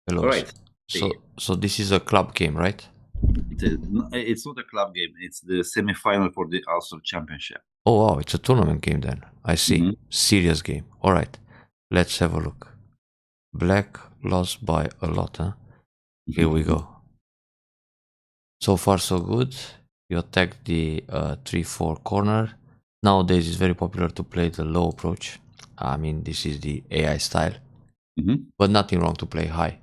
Hello. All right. So this is a club game, right? It's not a club game. It's the semi-final for the Ulster Championship. Oh wow, it's a tournament game then. I see. hmm Serious game. All right. Let's have a look. Black lost by a lot, huh? Here we go. So far so good. You attack the 3-4 corner. Nowadays it's very popular to play the low approach. I mean, this is the AI style, hmm but nothing wrong to play high.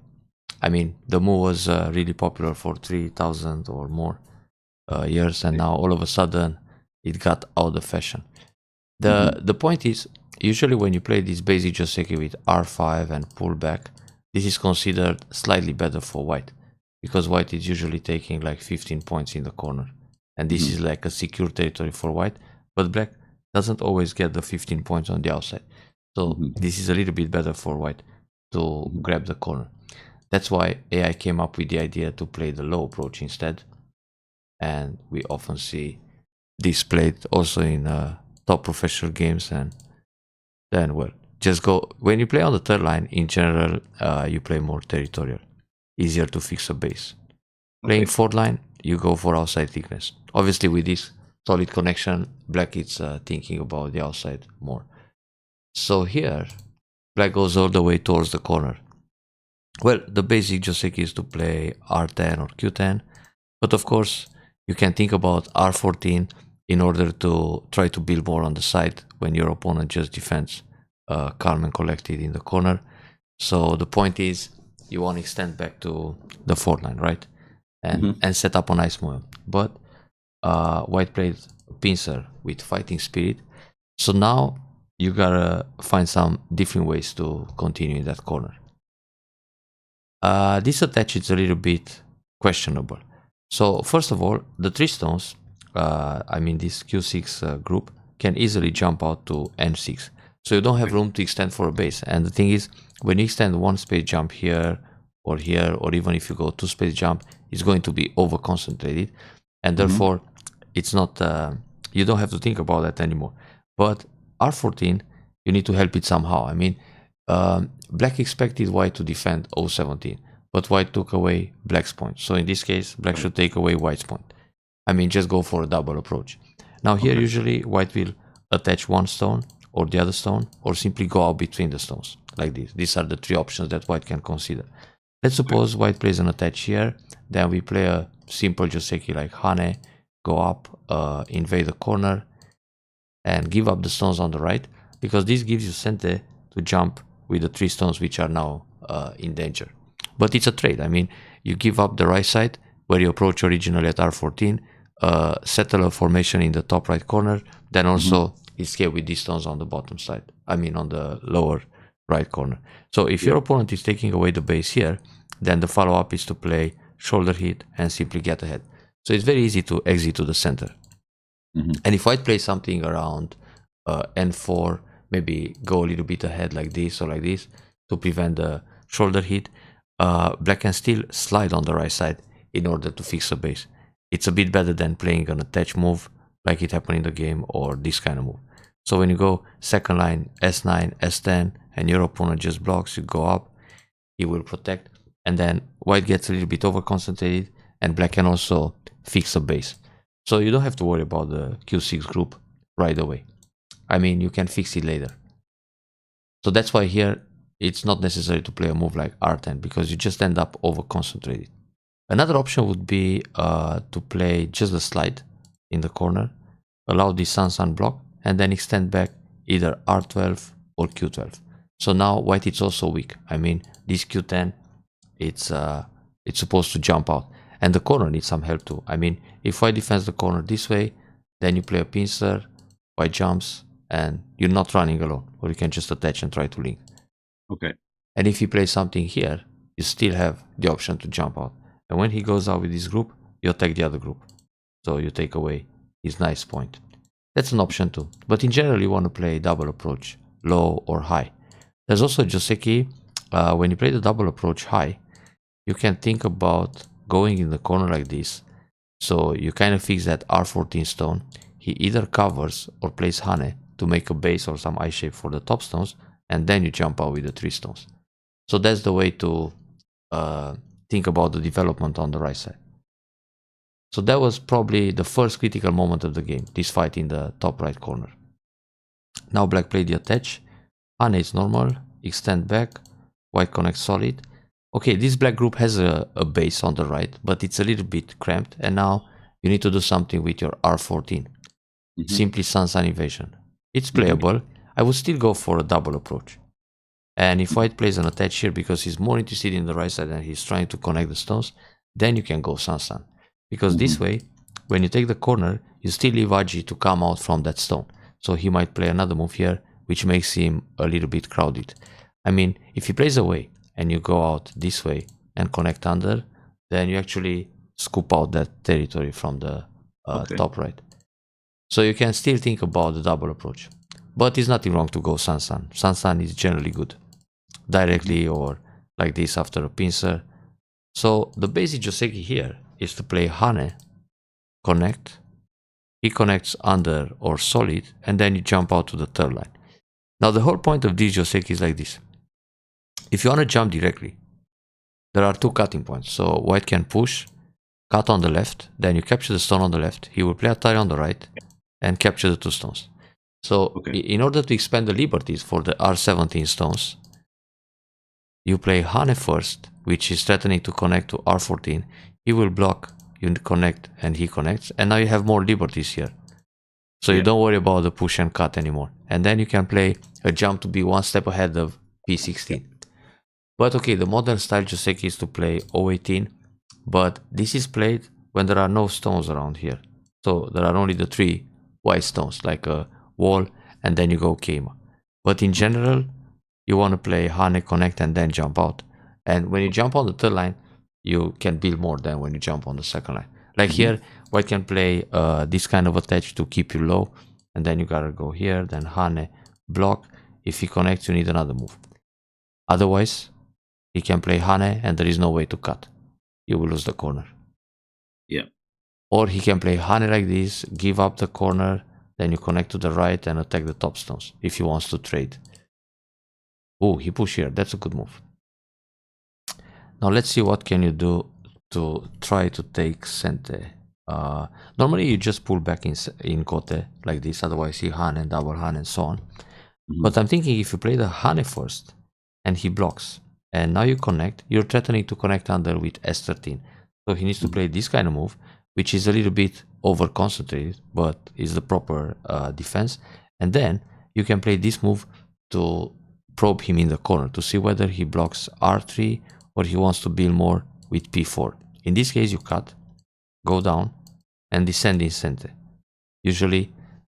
I mean, the move was really popular for 3,000 or more years, and now all of a sudden it got out of fashion. The point is, usually when you play this basic Joseki with R5 and pullback, this is considered slightly better for white, because white is usually taking like 15 points in the corner, and this is like a secure territory for white, but black doesn't always get the 15 points on the outside. So this is a little bit better for white to grab the corner. That's why AI came up with the idea to play the low approach instead, and we often see this played also in top professional games. And then, well, just go when you play on the third line. In general, you play more territorial, easier to fix a base. Playing Okay. fourth line, you go for outside thickness. Obviously, with this solid connection, black is thinking about the outside more. So here, black goes all the way towards the corner. Well, the basic Joseki is to play R10 or Q10, but of course, you can think about R14 in order to try to build more on the side when your opponent just defends calm and collected in the corner. So the point is, you want to extend back to the fourth line, right? And set up a nice move. But white played pincer with fighting spirit. So now you gotta find some different ways to continue in that corner. This attach is a little bit questionable. So first of all, the three stones, I mean this Q6 group, can easily jump out to N6. So you don't have room to extend for a base. And the thing is, when you extend one space jump here, or even if you go two space jump, it's going to be over concentrated. And therefore, it's not, you don't have to think about that anymore. But R14, you need to help it somehow. I mean, black expected white to defend 017, but white took away black's point. So in this case, black should take away white's point. I mean, just go for a double approach. Now here, usually white will attach one stone or the other stone, or simply go out between the stones, like this. These are the three options that white can consider. Let's suppose white plays an attach here, then we play a simple Joseki like Hane, go up, invade the corner, and give up the stones on the right, because this gives you Sente to jump with the three stones which are now in danger. But it's a trade. I mean, you give up the right side where you approach originally at R14, settle a formation in the top right corner, then also escape with these stones on the bottom side. I mean, on the lower right corner. So if your opponent is taking away the base here, then the follow-up is to play shoulder hit and simply get ahead. So it's very easy to exit to the center. And if white plays something around N4, maybe go a little bit ahead like this or like this to prevent the shoulder hit, black can still slide on the right side in order to fix a base. It's a bit better than playing an attach move like it happened in the game, or this kind of move. So when you go second line S9, S10, and your opponent just blocks, you go up, he will protect, and then white gets a little bit over concentrated, and black can also fix a base. So you don't have to worry about the Q6 group right away. I mean, you can fix it later. So that's why here it's not necessary to play a move like R10, because you just end up over concentrated. Another option would be to play just a slide in the corner, allow the Sun block, and then extend back either R12 or Q12. So now white is also weak. I mean, this Q10, it's supposed to jump out, and the corner needs some help too. I mean, if white defends the corner this way, then you play a pincer, white jumps, and you're not running alone, or you can just attach and try to link. Okay. And if he plays something here, you still have the option to jump out. And when he goes out with this group, you attack the other group. So you take away his nice point. That's an option too. But in general, you want to play double approach, low or high. There's also Joseki. When you play the double approach high, you can think about going in the corner like this. So you kind of fix that R14 stone. He either covers or plays Hane to make a base or some I shape for the top stones, and then you jump out with the three stones. So that's the way to think about the development on the right side. So that was probably the first critical moment of the game, this fight in the top right corner. Now black played the attach, Hane is normal, extend back, white connects solid. Okay, this black group has a base on the right, but it's a little bit cramped, and now you need to do something with your R14. Simply Sun invasion. It's playable. I would still go for a double approach. And if white plays an attach here because he's more interested in the right side and he's trying to connect the stones, then you can go Sun. Because this way, when you take the corner, you still leave Aji to come out from that stone. So he might play another move here, which makes him a little bit crowded. I mean, if he plays away and you go out this way and connect under, then you actually scoop out that territory from the top right. So you can still think about the double approach. But it's nothing wrong to go Sun. Sun is generally good. Directly or like this after a pincer. So the basic Joseki here is to play Hane, connect, he connects under or solid, and then you jump out to the third line. Now the whole point of this Joseki is like this. If you want to jump directly, there are two cutting points. So white can push, cut on the left, then you capture the stone on the left, he will play Atari on the right, and capture the two stones. So in order to expand the liberties for the R17 stones, you play Hane first, which is threatening to connect to R14. He will block, you connect, and he connects. And now you have more liberties here. So you don't worry about the push and cut anymore. And then you can play a jump to be one step ahead of P16. But okay, the modern style Joseki is to play O18. But this is played when there are no stones around here. So there are only the three white stones, like a wall, and then you go Keima. But in general, you want to play Hane, connect, and then jump out. And when you jump on the third line, you can build more than when you jump on the second line. Like here, white can play this kind of attach to keep you low, and then you gotta go here, then Hane, block. If he connects, you need another move. Otherwise, he can play Hane, and there is no way to cut. You will lose the corner. Yeah. Or he can play Hane like this, give up the corner, then you connect to the right and attack the top stones if he wants to trade. Oh, he pushed here. That's a good move. Now let's see what can you do to try to take Sente. Normally you just pull back in Kote like this, otherwise he Hane, double Hane, and so on. But I'm thinking if you play the Hane first and he blocks, and now you connect, you're threatening to connect under with S13. So he needs to play this kind of move, which is a little bit over concentrated, but is the proper defense. And then you can play this move to probe him in the corner to see whether he blocks R3 or he wants to build more with P4. In this case, you cut, go down, and descend in Sente. Usually,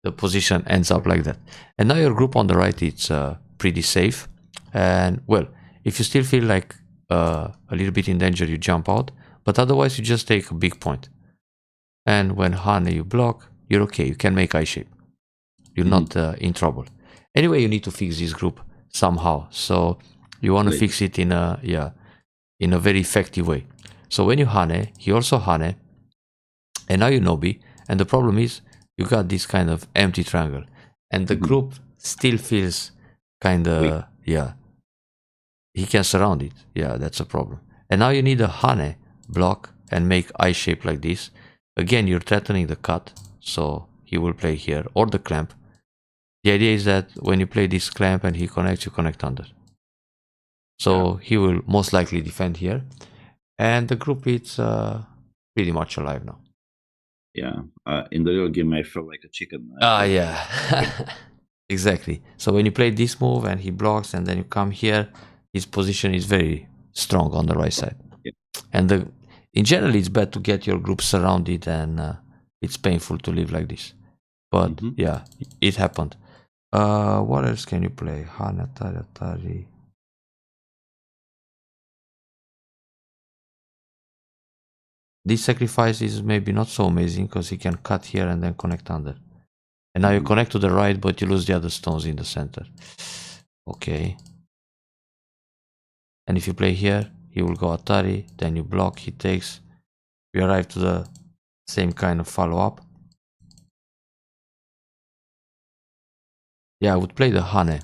the position ends up like that. And now your group on the right, it's pretty safe. And well, if you still feel like a little bit in danger, you jump out. But otherwise, you just take a big point. And when Hane you block, you're okay. You can make I shape. You're not in trouble. Anyway, you need to fix this group somehow. So you want to fix it in a very effective way. So when you Hane, he also Hane, and now you Nobi. And the problem is you got this kind of empty triangle, and the group still feels kind of he can surround it. Yeah, that's a problem. And now you need a Hane block and make I shape like this. Again, you're threatening the cut, so he will play here, or the clamp. The idea is that when you play this clamp and he connects, you connect under. So he will most likely defend here. And the group is pretty much alive now. Yeah, in the real game I felt like a chicken. Yeah. Exactly. So when you play this move and he blocks and then you come here, his position is very strong on the right side. Yeah. And in general, it's bad to get your group surrounded, and it's painful to live like this. But yeah, it happened. What else can you play? Hane, Atari. This sacrifice is maybe not so amazing because he can cut here and then connect under. And now you connect to the right, but you lose the other stones in the center. Okay. And if you play here, he will go Atari, then you block, he takes. We arrive to the same kind of follow-up. Yeah, I would play the Hane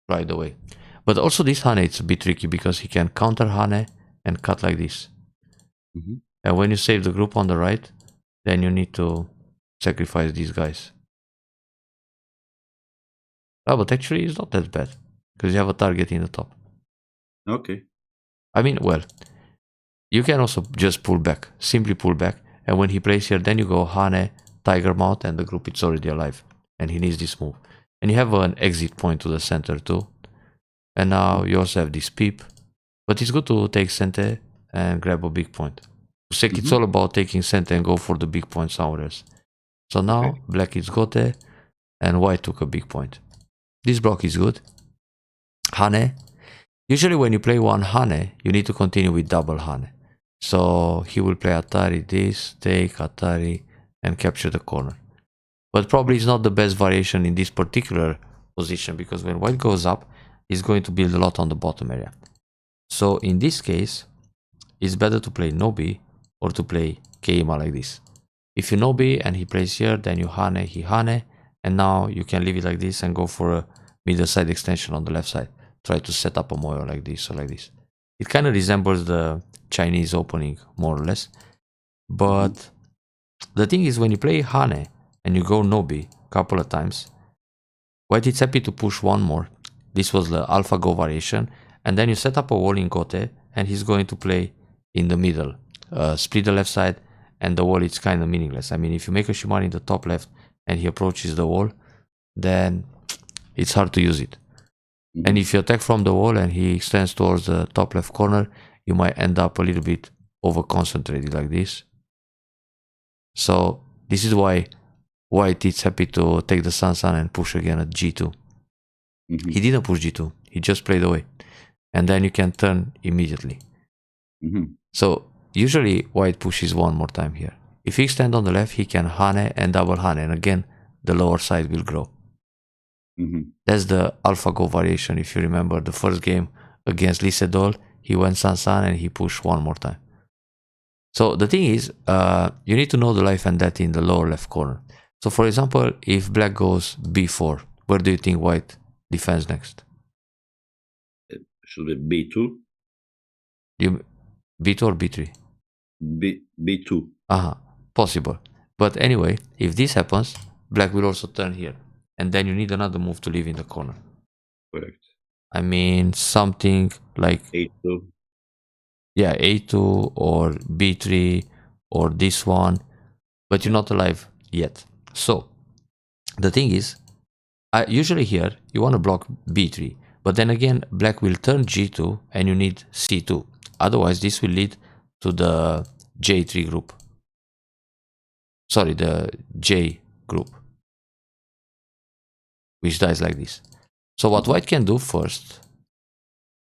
right away. But also this Hane, it's a bit tricky because he can counter Hane and cut like this. Mhm. And when you save the group on the right, then you need to sacrifice these guys. Oh, but actually it's not that bad, because you have a target in the top. Okay. I mean, well, you can also just pull back, simply pull back, and when he plays here, then you go Hane, Tiger Mouth, and the group is already alive, and he needs this move. And you have an exit point to the center too, and now you also have this peep, but it's good to take Sente and grab a big point. Sek, it's all about taking Sente and go for the big point somewhere else. So now black is Gote, and white took a big point. This block is good. Hane. Usually when you play one Hane, you need to continue with double Hane. So he will play Atari, this, take Atari, and capture the corner. But probably it's not the best variation in this particular position, because when white goes up, he's going to build a lot on the bottom area. So in this case, it's better to play Nobi or to play Keima like this. If you Nobi and he plays here, then you Hane, he Hane, and now you can leave it like this and go for a middle side extension on the left side. Try to set up a moyo like this or like this. It kind of resembles the Chinese opening more or less. But the thing is, when you play Hane and you go Nobi a couple of times, white is happy to push one more. This was the AlphaGo variation. And then you set up a wall in Gote and he's going to play in the middle. Split the left side and the wall is kind of meaningless. I mean, if you make a Shimari in the top left and he approaches the wall, then it's hard to use it. And if you attack from the wall and he extends towards the top left corner, you might end up a little bit over concentrated like this. So this is why white is happy to take the Sansan and push again at G2. He didn't push G2, he just played away. And then you can turn immediately. So usually white pushes one more time here. If he extends on the left, he can Hane and double Hane, and again the lower side will grow. That's the AlphaGo variation. If you remember the first game against Lisedol, he went Sansan and he pushed one more time. So the thing is, you need to know the life and death in the lower left corner. So for example, if black goes b4, where do you think white defends next? Should be B2. B2 or B3? B2. Possible. But anyway, if this happens, black will also turn here. And then you need another move to leave in the corner. Correct. I mean, something like A2. Yeah, A2 or B3 or this one. But you're not alive yet. So, the thing is, usually here, you want to block B3. But then again, black will turn G2 and you need C2. Otherwise, this will lead to the J3 group. Sorry, the J group, which dies like this. So what white can do first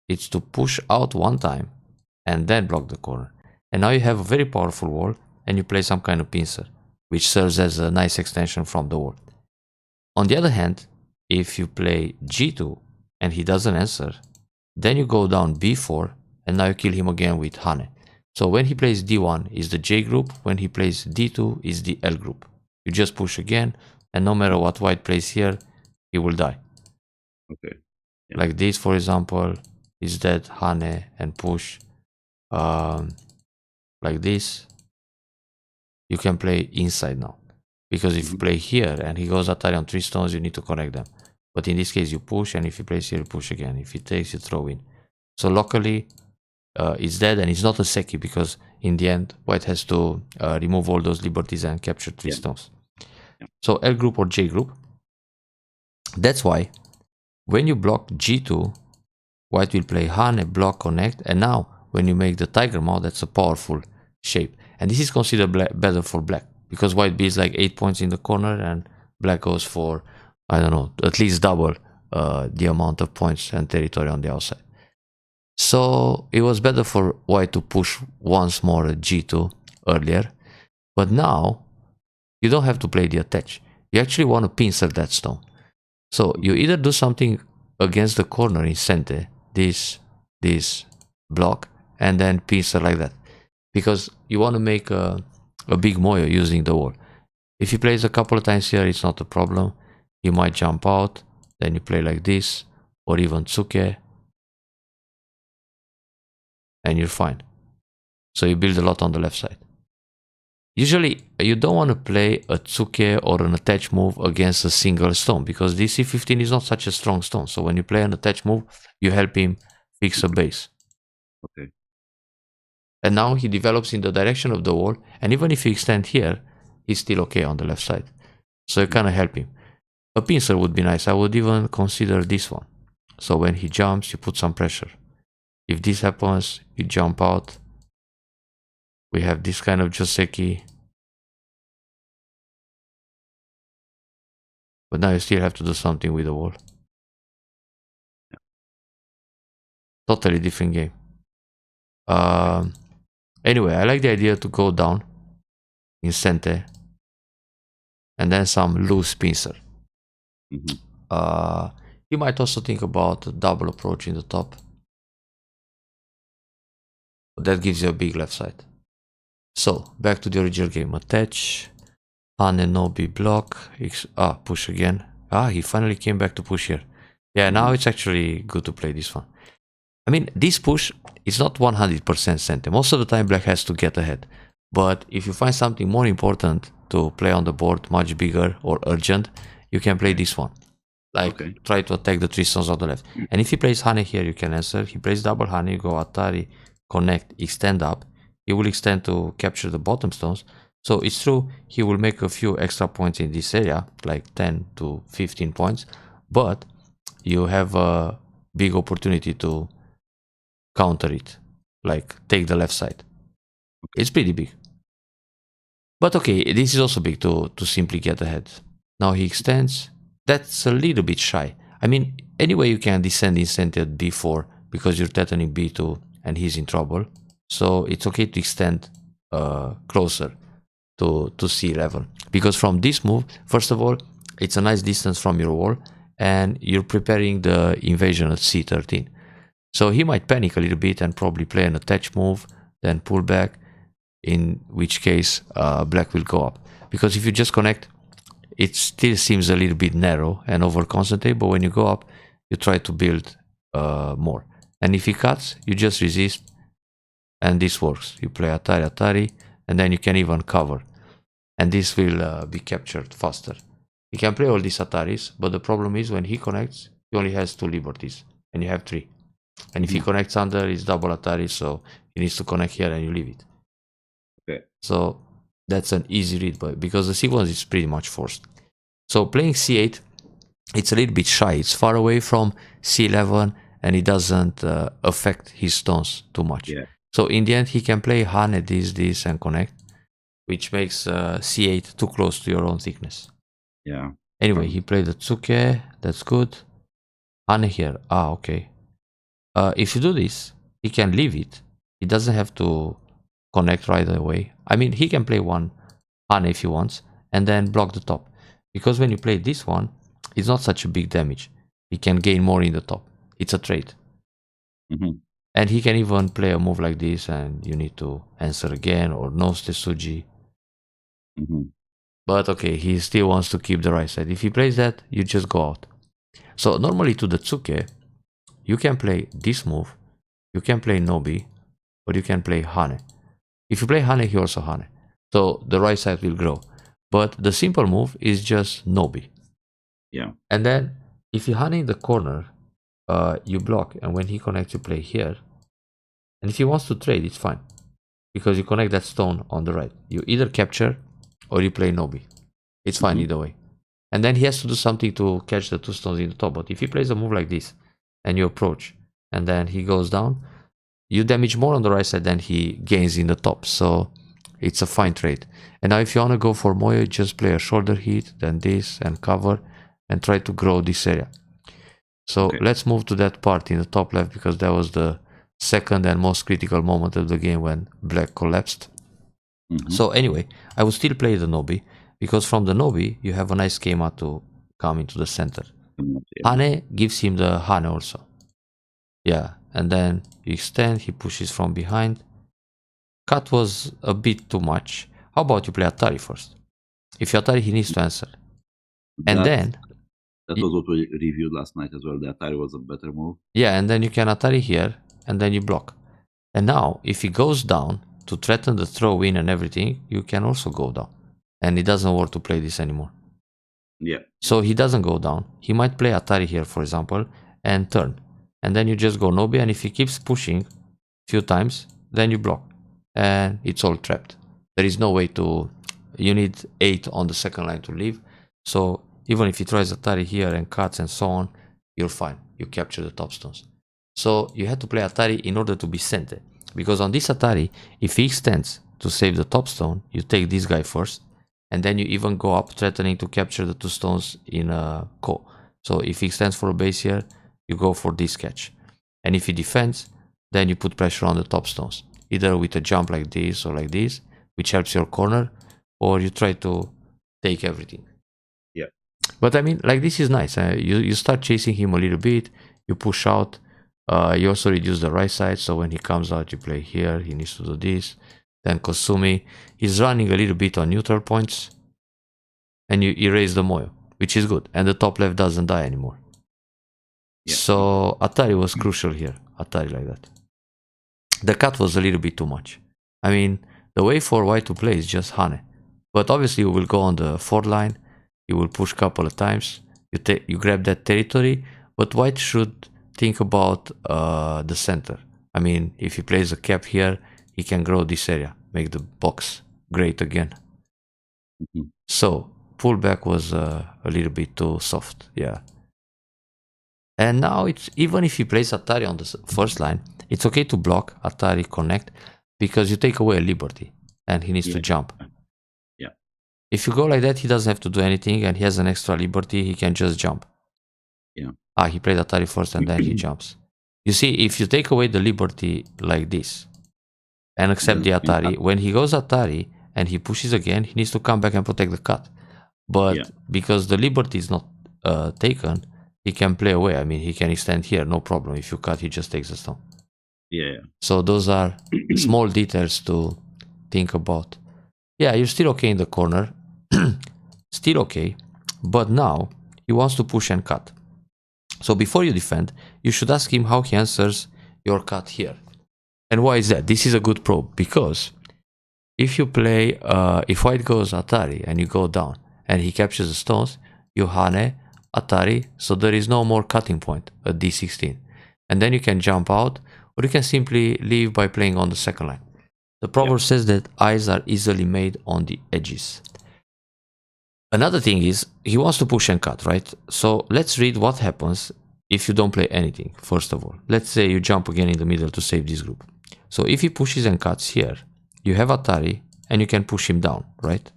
is to push out one time and then block the corner. And now you have a very powerful wall and you play some kind of pincer, which serves as a nice extension from the wall. On the other hand, if you play G2 and he doesn't answer, then you go down B4 and now you kill him again with Hane. So when he plays D1 is the J group, when he plays D2 is the L group. You just push again and no matter what white plays here, he will die. Okay. Yeah. Like this, for example, is dead, Hane, and push. Like this, you can play inside now. Because if you play here and he goes Atari on 3 stones, you need to connect them. But in this case, you push, and if he plays here, you push again. If he takes, you throw in. So locally, it's dead, and it's not a Seki, because in the end, white has to remove all those liberties and capture 3 stones. So L group or J group. That's why when you block G2, white will play Hane, block, connect, and now when you make the tiger mouth, that's a powerful shape. And this is considered better for black, because white builds like 8 points in the corner and black goes for, I don't know, at least double the amount of points and territory on the outside. So it was better for white to push once more at G2 earlier, but now you don't have to play the attach. You actually want to pincer that stone. So you either do something against the corner in Sente, this block, and then pincer like that, because you want to make a big moyo using the wall. If he plays a couple of times here, it's not a problem. He might jump out, then you play like this, or even Tsuke. and you're fine. So you build a lot on the left side. Usually, you don't want to play a tsuke or an attach move against a single stone because this C15 is not such a strong stone. So when you play an attach move, you help him fix a base. Okay. And now he develops in the direction of the wall, and even if he extend here, he's still okay on the left side. So you kind of help him. A pincer would be nice. I would even consider this one. So when he jumps, you put some pressure. If this happens, you jump out. We have this kind of Joseki. But now you still have to do something with the wall. Totally different game. Anyway, I like the idea to go down in center and then some loose pincer. You might also think about a double approach in the top. That gives you a big left side. So, back to the original game. Attach, Hane Nobi block, push again. He finally came back to push here. Yeah, now it's actually good to play this one. I mean, this push is not 100% center. Most of the time black has to get ahead. But if you find something more important to play on the board, much bigger or urgent, you can play this one. Like, try to attack the 3 stones on the left. And if he plays Hane here, you can answer. He plays double Hane, you go Atari, connect, extend up. He will extend to capture the bottom stones. So it's true, he will make a few extra points in this area, like 10 to 15 points. But you have a big opportunity to counter it, like take the left side. It's pretty big. But okay, this is also big to simply get ahead. Now he extends. That's a little bit shy. I mean, anyway, you can descend instantly at b4 because you're threatening b2 and he's in trouble. So it's okay to extend closer to c11. Because from this move, first of all, it's a nice distance from your wall and you're preparing the invasion at c13. So he might panic a little bit and probably play an attach move, then pull back, in which case black will go up. Because if you just connect, it still seems a little bit narrow and over concentrate, but when you go up, you try to build more. And if he cuts, you just resist, and this works. You play Atari, Atari, and then you can even cover. And this will be captured faster. He can play all these Ataris, but the problem is when he connects, he only has 2 liberties, and you have 3. And if he connects under, it's double Atari, so he needs to connect here and you leave it. Okay. So that's an easy read, but because the sequence is pretty much forced. So playing c8, it's a little bit shy. It's far away from c11 and it doesn't affect his stones too much. Yeah. So in the end, he can play Hane, this, and connect, which makes c8 too close to your own thickness. Yeah. Anyway, he played the Tsuke. That's good. Hane here. Okay. If you do this, he can leave it. He doesn't have to connect right away. I mean, he can play one Hane if he wants, and then block the top. Because when you play this one, it's not such a big damage. He can gain more in the top. It's a trade. And he can even play a move like this, and you need to answer again, or nose Tetsuji. But okay, he still wants to keep the right side. If he plays that, you just go out. So normally to the Tsuke, you can play this move, you can play Nobi, or you can play Hane. If you play Hane, he also Hane. So the right side will grow. But the simple move is just Nobi. Yeah. And then if you Hane in the corner, you block, and when he connects, you play here. And if he wants to trade, it's fine. Because you connect that stone on the right. You either capture or you play Nobi. It's fine either way. And then he has to do something to catch the 2 stones in the top. But if he plays a move like this, and you approach, and then he goes down, you damage more on the right side than he gains in the top. So it's a fine trade. And now if you want to go for Moyo, just play a shoulder hit, then this, and cover, and try to grow this area. So let's move to that part in the top left, because that was the second and most critical moment of the game when black collapsed. So anyway, I will still play the Nobi, because from the Nobi, you have a nice schema to come into the center. Hane gives him the Hane also. Yeah, and then you extend, he pushes from behind. Cut was a bit too much. How about you play Atari first? If you Atari, he needs to answer. And then... That was what we reviewed last night as well. The Atari was a better move. Yeah, and then you can Atari here, and then you block. And now, if he goes down to threaten the throw in and everything, you can also go down. And it doesn't work to play this anymore. Yeah. So he doesn't go down. He might play Atari here, for example, and turn. And then you just go Nobi, and if he keeps pushing few times, then you block. And it's all trapped. There is no way to... You need 8 on the second line to leave. So even if he tries Atari here and cuts and so on, you're fine. You capture the top stones. So you had to play Atari in order to be sent. Because on this Atari, if he extends to save the top stone, you take this guy first. And then you even go up threatening to capture the 2 stones in a ko. So if he extends for a base here, you go for this catch. And if he defends, then you put pressure on the top stones. Either with a jump like this or like this, which helps your corner, or you try to take everything. Yeah. But I mean, like, this is nice. You start chasing him a little bit, you push out, you also reduce the right side, so when he comes out, you play here, he needs to do this. Then Kosumi, he's running a little bit on neutral points, and you erase the Moyo, which is good, and the top left doesn't die anymore. Yeah. So Atari was crucial here, Atari like that. The cut was a little bit too much. I mean, the way for white to play is just Hane. But obviously you will go on the 4th line, you will push a couple of times, you grab that territory, but white should think about the center. I mean, if he plays a cap here, he can grow this area, make the box great again. So pullback was a little bit too soft, yeah. And now it's, even if he plays Atari on the first line, it's okay to block Atari connect, because you take away a liberty and he needs to jump. Yeah. If you go like that, he doesn't have to do anything and he has an extra liberty, he can just jump. Yeah. He played Atari first and then he jumps. You see, if you take away the liberty like this and accept the Atari, when he goes Atari and he pushes again, he needs to come back and protect the cut. But because the liberty is not taken, he can play away. I mean, he can extend here, no problem. If you cut, he just takes the stone. Yeah. So those are small details to think about. Yeah, you're still okay in the corner. Still okay. But now he wants to push and cut. So before you defend, you should ask him how he answers your cut here. And why is that? This is a good probe, because if you play, if white goes Atari and you go down and he captures the stones, you Hane, Atari, so there is no more cutting point at D16. And then you can jump out, or you can simply leave by playing on the second line. The proverb says that eyes are easily made on the edges. Another thing is, he wants to push and cut, right? So let's read what happens if you don't play anything, first of all. Let's say you jump again in the middle to save this group. So if he pushes and cuts here, you have Atari and you can push him down, right?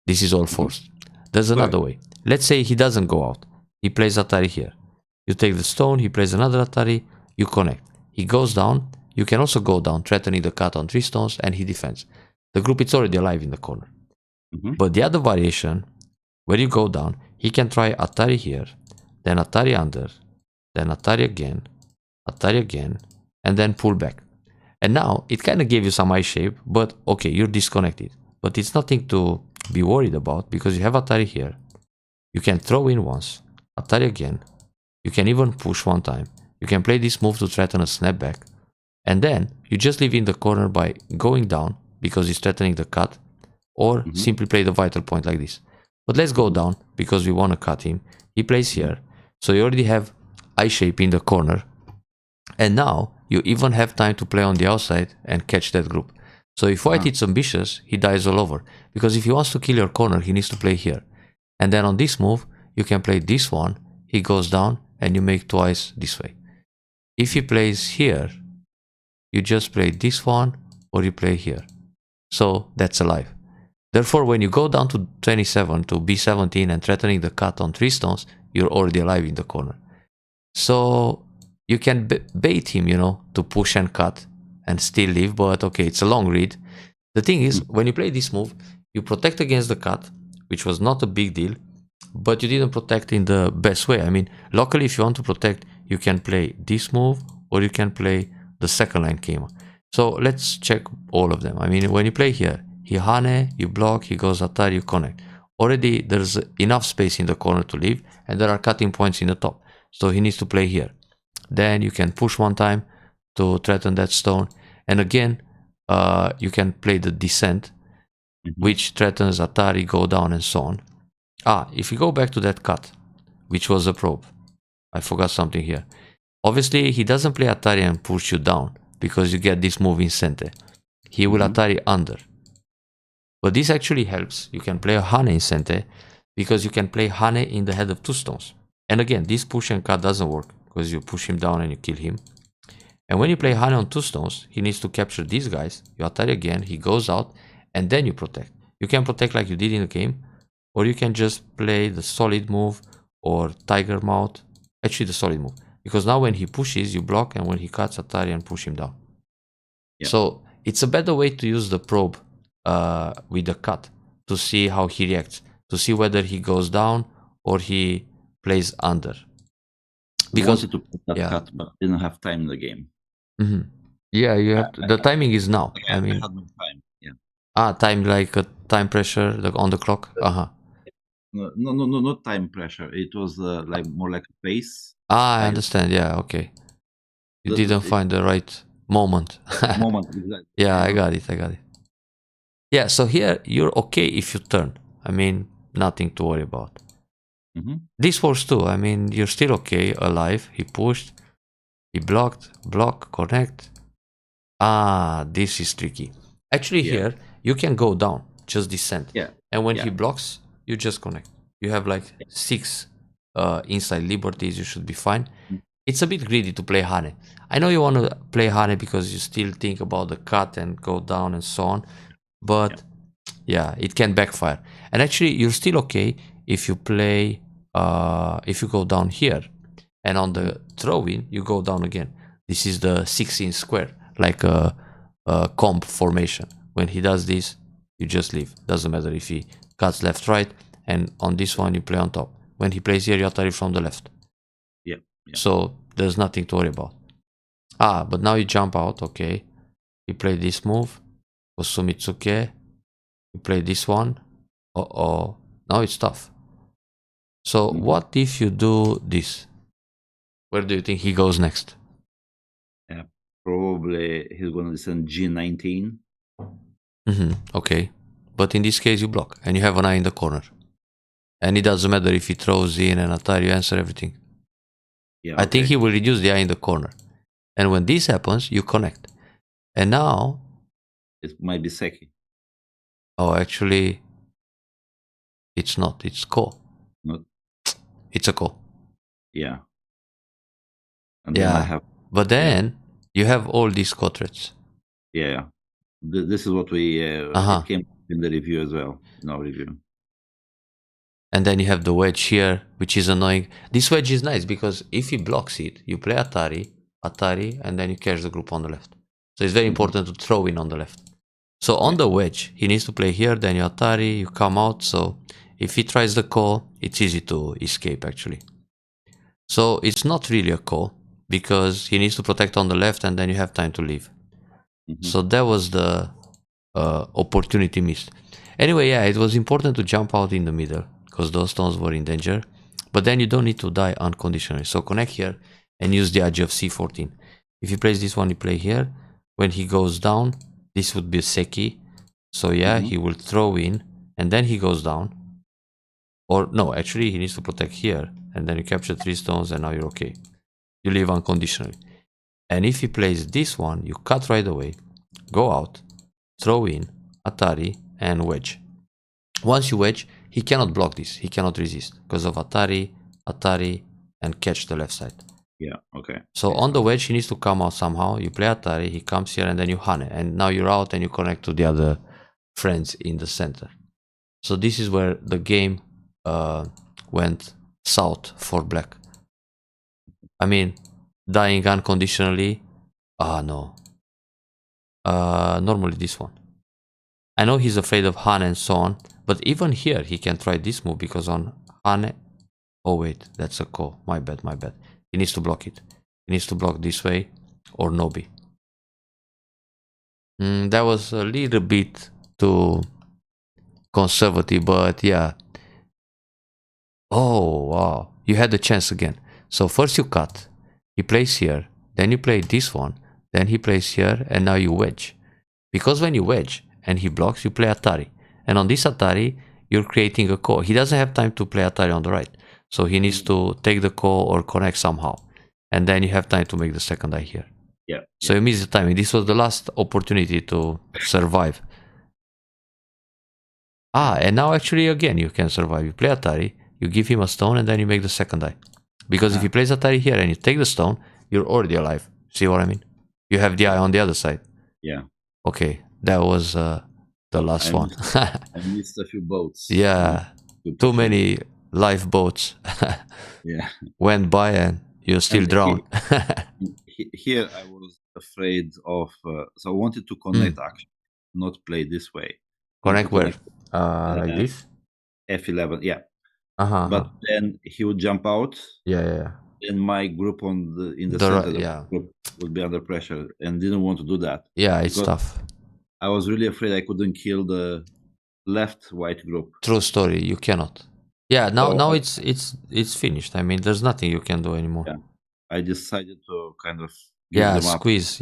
This is all forced. There's another way. Let's say he doesn't go out. He plays Atari here. You take the stone, he plays another Atari, you connect. He goes down, you can also go down, threatening the cut on 3 stones, and he defends. The group is already alive in the corner. But the other variation, where you go down, he can try Atari here, then Atari under, then Atari again, and then pull back. And now, it kind of gave you some eye shape, but okay, you're disconnected. But it's nothing to be worried about, because you have Atari here. You can throw in once, Atari again, you can even push one time. You can play this move to threaten a snapback, and then you just leave in the corner by going down, because he's threatening the cut, or simply play the vital point like this. But let's go down, because we want to cut him. He plays here, so you already have eye shape in the corner, and now you even have time to play on the outside and catch that group. So if white is ambitious, he dies all over, because if he wants to kill your corner, he needs to play here. And then on this move, you can play this one, he goes down, and you make twice this way. If he plays here, you just play this one, or you play here. So that's alive. Therefore, when you go down to 27 to B17 and threatening the cut on 3 stones, you're already alive in the corner. So you can bait him, you know, to push and cut and still live, but okay, it's a long read. The thing is, when you play this move, you protect against the cut, which was not a big deal, but you didn't protect in the best way. I mean, locally, if you want to protect, you can play this move, or you can play the second line Kema. So let's check all of them. I mean, when you play here, he Hane, you block, he goes Atari, you connect. Already there's enough space in the corner to leave, and there are cutting points in the top. So he needs to play here. Then you can push one time to threaten that stone, And again, you can play the descent, which threatens Atari, go down, and so on. If you go back to that cut, which was a probe, I forgot something here. Obviously, he doesn't play Atari and push you down because you get this move in center. He will Atari under. But this actually helps. You can play a Hane in center because you can play Hane in the head of 2 stones. And again, this push and cut doesn't work because you push him down and you kill him. And when you play Hane on 2 stones, he needs to capture these guys. You Atari again, he goes out, and then you protect. You can protect like you did in the game, or you can just play the solid move or tiger mouth. Actually, the solid move. Because now when he pushes, you block, and when he cuts, Atari and push him down. Yeah. So it's a better way to use the probe with the cut to see how he reacts, to see whether he goes down or he plays under. Because I wanted to put that cut, but didn't have time in the game. Yeah, you have the timing is now. I mean, I had no time. Yeah. Time like a time pressure on the clock. No, not time pressure. It was like more like a pace. I understand. Yeah, okay. You didn't find the right moment. Exactly. Yeah, I got it. Yeah, so here you're okay if you turn. I mean, nothing to worry about. This works too. I mean, you're still okay, alive. He pushed, he blocked, block, connect. This is tricky. Actually, here you can go down, just descend. Yeah. And when he blocks, you just connect. You have like 6 inside liberties. You should be fine. It's a bit greedy to play Hane. I know you want to play Hane because you still think about the cut and go down and so on. But yeah, it can backfire. And actually, you're still okay if you play, if you go down here. And on the throw-in, you go down again. This is the 6-inch square, like a comb formation. When he does this, you just leave. Doesn't matter if he cuts left, right. And on this one, you play on top. When he plays here, you Atari from the left. Yeah. So there's nothing to worry about. But now you jump out, okay. You play this move. Osumitsuke. You play this one. Now it's tough. So what if you do this? Where do you think he goes next? Yeah, probably he's going to descend G19. Okay. But in this case, you block. And you have an eye in the corner. And it doesn't matter if he throws in and Atari, you answer everything. Yeah, I think he will reduce the eye in the corner. And when this happens, you connect. And now... it might be Seki. Oh, actually... it's not. It's Ko. Not. It's a Ko. Yeah. And then I have... But then, you have all these Ko threats. Yeah. This is what we... it came in the review as well. In our review. And then you have the wedge here, which is annoying. This wedge is nice because if he blocks it, you play Atari, and then you catch the group on the left. So it's very important to throw in on the left. So on the wedge, he needs to play here, then you Atari, you come out. So if he tries the call, it's easy to escape actually. So it's not really a call because he needs to protect on the left and then you have time to leave. So that was the opportunity missed. Anyway, yeah, it was important to jump out in the middle because those stones were in danger. But then you don't need to die unconditionally. So connect here and use the edge of C14. If you place this one, you play here. When he goes down, this would be Seki. So yeah, he will throw in and then he goes down. Or no, actually he needs to protect here. And then you capture 3 stones and now you're okay. You leave unconditionally. And if he plays this one, you cut right away. Go out, throw in, Atari, and wedge. Once you wedge, he cannot block this. He cannot resist because of Atari, and catch the left side. Yeah, okay. So on the wedge, he needs to come out somehow. You play Atari, he comes here, and then you Hane. And now you're out and you connect to the other friends in the center. So this is where the game went south for black. I mean, dying unconditionally. No. Normally this one. I know he's afraid of Hane and so on, but even here he can try this move because on Hane... Oh wait, that's a Ko. My bad. He needs to block it. He needs to block this way or Nobi. That was a little bit too conservative, but yeah. Oh wow, you had the chance again. So first you cut, he plays here, then you play this one, Then he plays here, and now you wedge. Because when you wedge and he blocks, you play Atari. And on this Atari, you're creating a core. He doesn't have time to play Atari on the right. So he needs to take the core or connect somehow. And then you have time to make the second die here. Yeah. So you miss the timing. This was the last opportunity to survive. And now actually again you can survive. You play Atari, you give him a stone, and then you make the second die. Because if he plays Atari here and you take the stone, you're already alive. See what I mean? You have the eye on the other side. Yeah. Okay, that was the last one. I missed a few boats. Yeah, too many lifeboats went by and you're still drowned. Here I was afraid of, so I wanted to connect actually, not play this way. Connect where? Like this? F11, yeah. But then he would jump out. Yeah. And my group in the center of the group would be under pressure and didn't want to do that. Yeah, it's tough. I was really afraid I couldn't kill the left white group. True story, you cannot. Yeah, now it's finished. I mean, there's nothing you can do anymore. Yeah. I decided to kind of squeeze,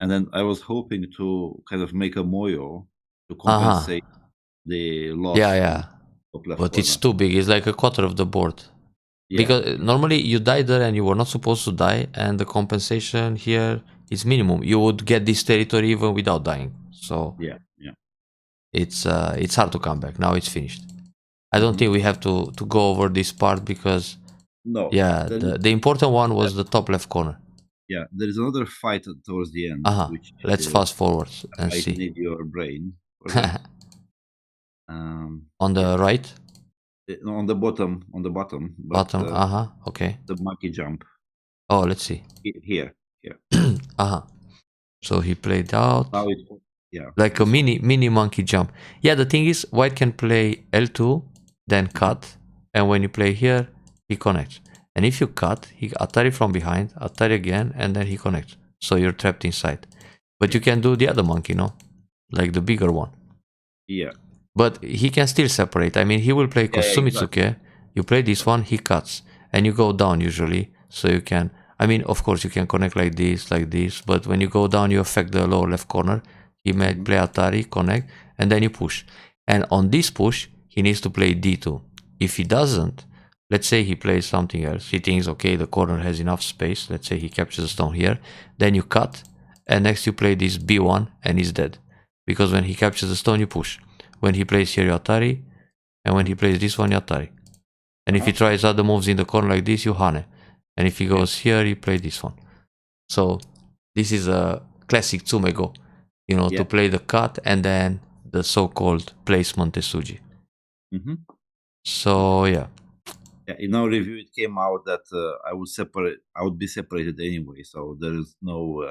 And then I was hoping to kind of make a moyo to compensate the loss. Yeah. But it's too big. It's like a quarter of the board. Yeah. Because normally you died there and you were not supposed to die, and the compensation here is minimum. You would get this territory even without dying. So yeah. It's hard to come back. Now it's finished. I don't think we have to go over this part because the important one was the top left corner. Yeah, there is another fight towards the end. Let's fast forward and see. I need your brain. On the right? On the bottom. Okay. The monkey jump. Oh, let's see. Here. So he played out. Now like a mini monkey jump. Yeah, the thing is, white can play L2, then cut, and when you play here, he connects. And if you cut, he Atari from behind, Atari again, and then he connects. So you're trapped inside. But you can do the other monkey, no? Like the bigger one. Yeah. But he can still separate. I mean, he will play Kosumitsuke. Exactly. You play this one, he cuts. And you go down usually. So you can... I mean, of course, you can connect like this. But when you go down, you affect the lower left corner. He may play Atari, connect, and then you push. And on this push, he needs to play D2. If he doesn't, let's say he plays something else. He thinks, okay, the corner has enough space. Let's say he captures a stone here. Then you cut. And next you play this B1 and he's dead. Because when he captures the stone, you push. When he plays here, you Atari, and when he plays this one, you Atari. And if he tries other moves in the corner like this, you Hane. And if he goes here, you play this one. So this is a classic Tsumego, to play the cut and then the so-called placement Tesuji. So yeah. In our review, it came out that I would be separated anyway, so there is no.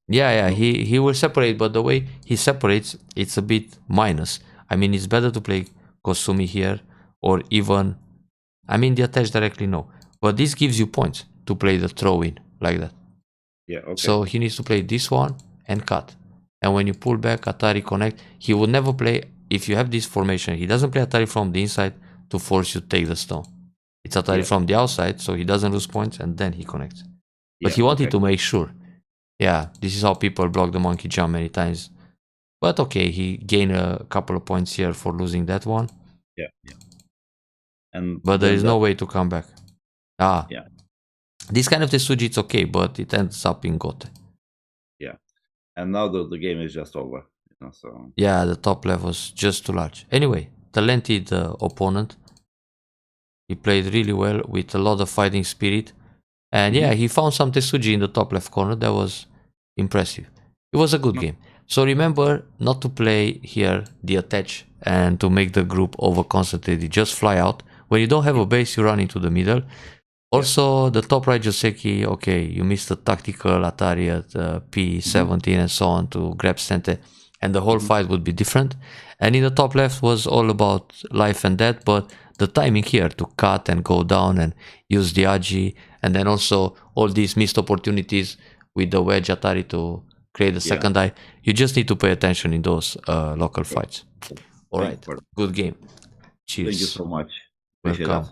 He will separate, but the way he separates, it's a bit minus. I mean, it's better to play Kosumi here, or even, I mean, the attach directly, no. But this gives you points to play the throw-in, like that. Yeah, okay. So he needs to play this one and cut. And when you pull back, Atari connect, he would never play, if you have this formation, he doesn't play Atari from the inside to force you to take the stone. It's Atari from the outside, so he doesn't lose points, and then he connects. But he wanted to make sure. Yeah, this is how people block the monkey jump many times. But okay, he gained a couple of points here for losing that one. Yeah. But there is no way to come back. This kind of Tesuji, it's okay, but it ends up in Gote. Yeah. And now the game is just over. So. Yeah, the top level was just too large. Anyway, talented opponent. He played really well with a lot of fighting spirit. And he found some Tesuji in the top left corner. That was impressive. It was a good game. So remember not to play here the attach and to make the group over-concentrated. Just fly out. When you don't have a base, you run into the middle. Also, the top right Joseki, okay, you missed the tactical Atari at P17 and so on to grab Sente. And the whole fight would be different. And in the top left was all about life and death, but the timing here to cut and go down and use the Aji, and then also all these missed opportunities with the wedge Atari to create the second die. You just need to pay attention in those local fights. All right, good game. Cheers. Thank you so much. Welcome.